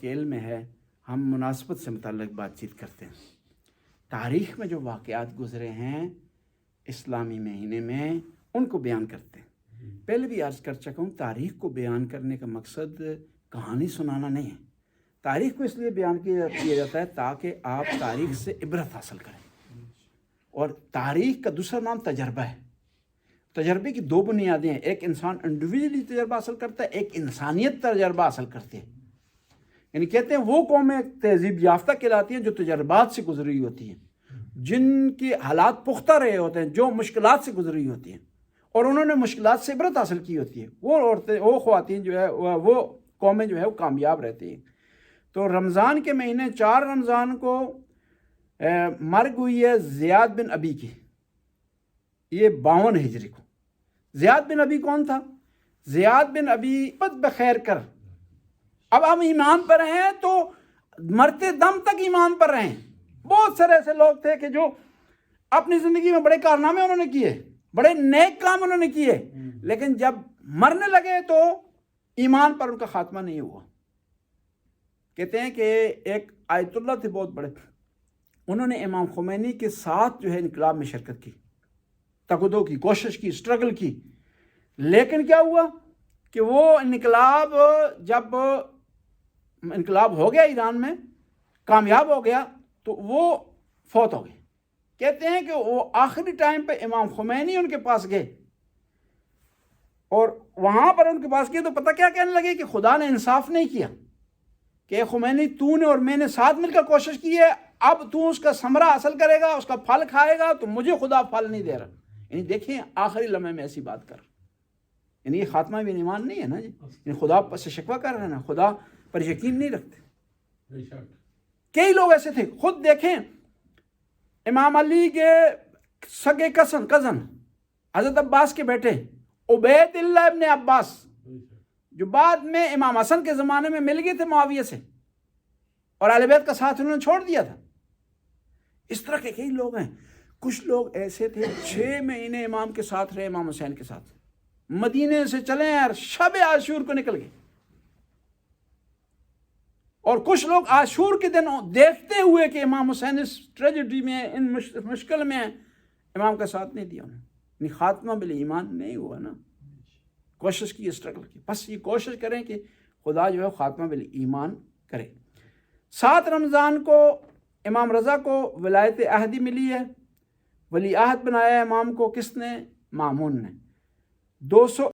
آپ کے علم میں ہے ہم مناسبت سے متعلق بات چیت کرتے ہیں۔ تاریخ میں جو واقعات گزرے ہیں اسلامی مہینے میں ان کو بیان کرتے ہیں۔ پہلے بھی عرض کر چکا ہوں، تاریخ کو بیان کرنے کا مقصد کہانی سنانا نہیں ہے۔ تاریخ کو اس لیے بیان کیا جاتا ہے تاکہ آپ تاریخ سے عبرت حاصل کریں۔ اور تاریخ کا دوسرا نام تجربہ ہے۔ تجربے کی دو بنیادیں ہیں، ایک انسان انڈیویجولی تجربہ حاصل کرتا ہے، ایک انسانیت تجربہ حاصل کرتی ہے۔ یعنی کہتے ہیں وہ قومیں تہذیب یافتہ کہلاتی ہیں جو تجربات سے گزری ہوتی ہیں، جن کے حالات پختہ رہے ہوتے ہیں، جو مشکلات سے گزری ہوتی ہیں اور انہوں نے مشکلات سے عبرت حاصل کی ہوتی ہے، وہ عورتیں، وہ خواتین جو ہے، وہ قومیں جو ہے وہ کامیاب رہتی ہیں۔ تو رمضان کے مہینے 4 رمضان کو مرگ ہوئی ہے زیاد بن ابی کی، یہ 52 ہجری کو۔ زیاد بن ابی کون تھا؟ زیاد بن ابی بخیر کر، اب ہم ایمان پر ہیں تو مرتے دم تک ایمان پر رہیں۔ بہت سارے ایسے لوگ تھے کہ جو اپنی زندگی میں بڑے کارنامے انہوں نے کیے، بڑے نیک کام انہوں نے کیے، لیکن جب مرنے لگے تو ایمان پر ان کا خاتمہ نہیں ہوا۔ کہتے ہیں کہ ایک آیت اللہ تھے بہت بڑے، انہوں نے امام خمینی کے ساتھ جو ہے انقلاب میں شرکت کی، تگدو کی، کوشش کی، سٹرگل کی، لیکن کیا ہوا کہ وہ انقلاب، جب انقلاب ہو گیا ایران میں، کامیاب ہو گیا، تو وہ فوت ہو گئے۔ کہتے ہیں کہ وہ آخری ٹائم پہ امام خمینی ان کے پاس گئے، اور وہاں پر ان کے پاس گئے تو پتہ کیا کہنے لگے کہ خدا نے انصاف نہیں کیا کہ خمینی تو نے اور میں نے ساتھ مل کر کوشش کی ہے، اب تو اس کا ثمرہ حاصل کرے گا، اس کا پھل کھائے گا، تو مجھے خدا پھل نہیں دے رہا۔ یعنی دیکھیں آخری لمحے میں ایسی بات کر، یعنی یہ خاتمہ بھی ایمان نہیں ہے نا جی، یعنی خدا سے شکوہ کر رہے ہیں نا، خدا پر یقین نہیں رکھتے۔ کئی لوگ ایسے تھے، خود دیکھیں امام علی کے سگے کزن حضرت عباس کے بیٹے عبید اللہ ابن عباس، جو بعد میں امام حسن کے زمانے میں مل گئے تھے معاویہ سے، اور اہل بیت کا ساتھ انہوں نے چھوڑ دیا تھا۔ اس طرح کے کئی لوگ ہیں۔ کچھ لوگ ایسے تھے 6 مہینے امام کے ساتھ رہے، امام حسین کے ساتھ، مدینے سے چلے اور شب عاشور کو نکل گئے۔ اور کچھ لوگ عاشور کے دن دیکھتے ہوئے کہ امام حسین اس ٹریجڈی میں، ان مشکل میں، امام کا ساتھ نہیں دیا انہوں نے، خاتمہ بالایمان نہیں ہوا نا۔ کوشش کی، اسٹرگل کی، بس یہ کوشش کریں کہ خدا جو ہے خاتمہ بالایمان کرے۔ 7 رمضان کو امام رضا کو ولایت عہدی ملی ہے، ولی عہد بنایا ہے امام کو کس نے؟ مامون نے۔ 200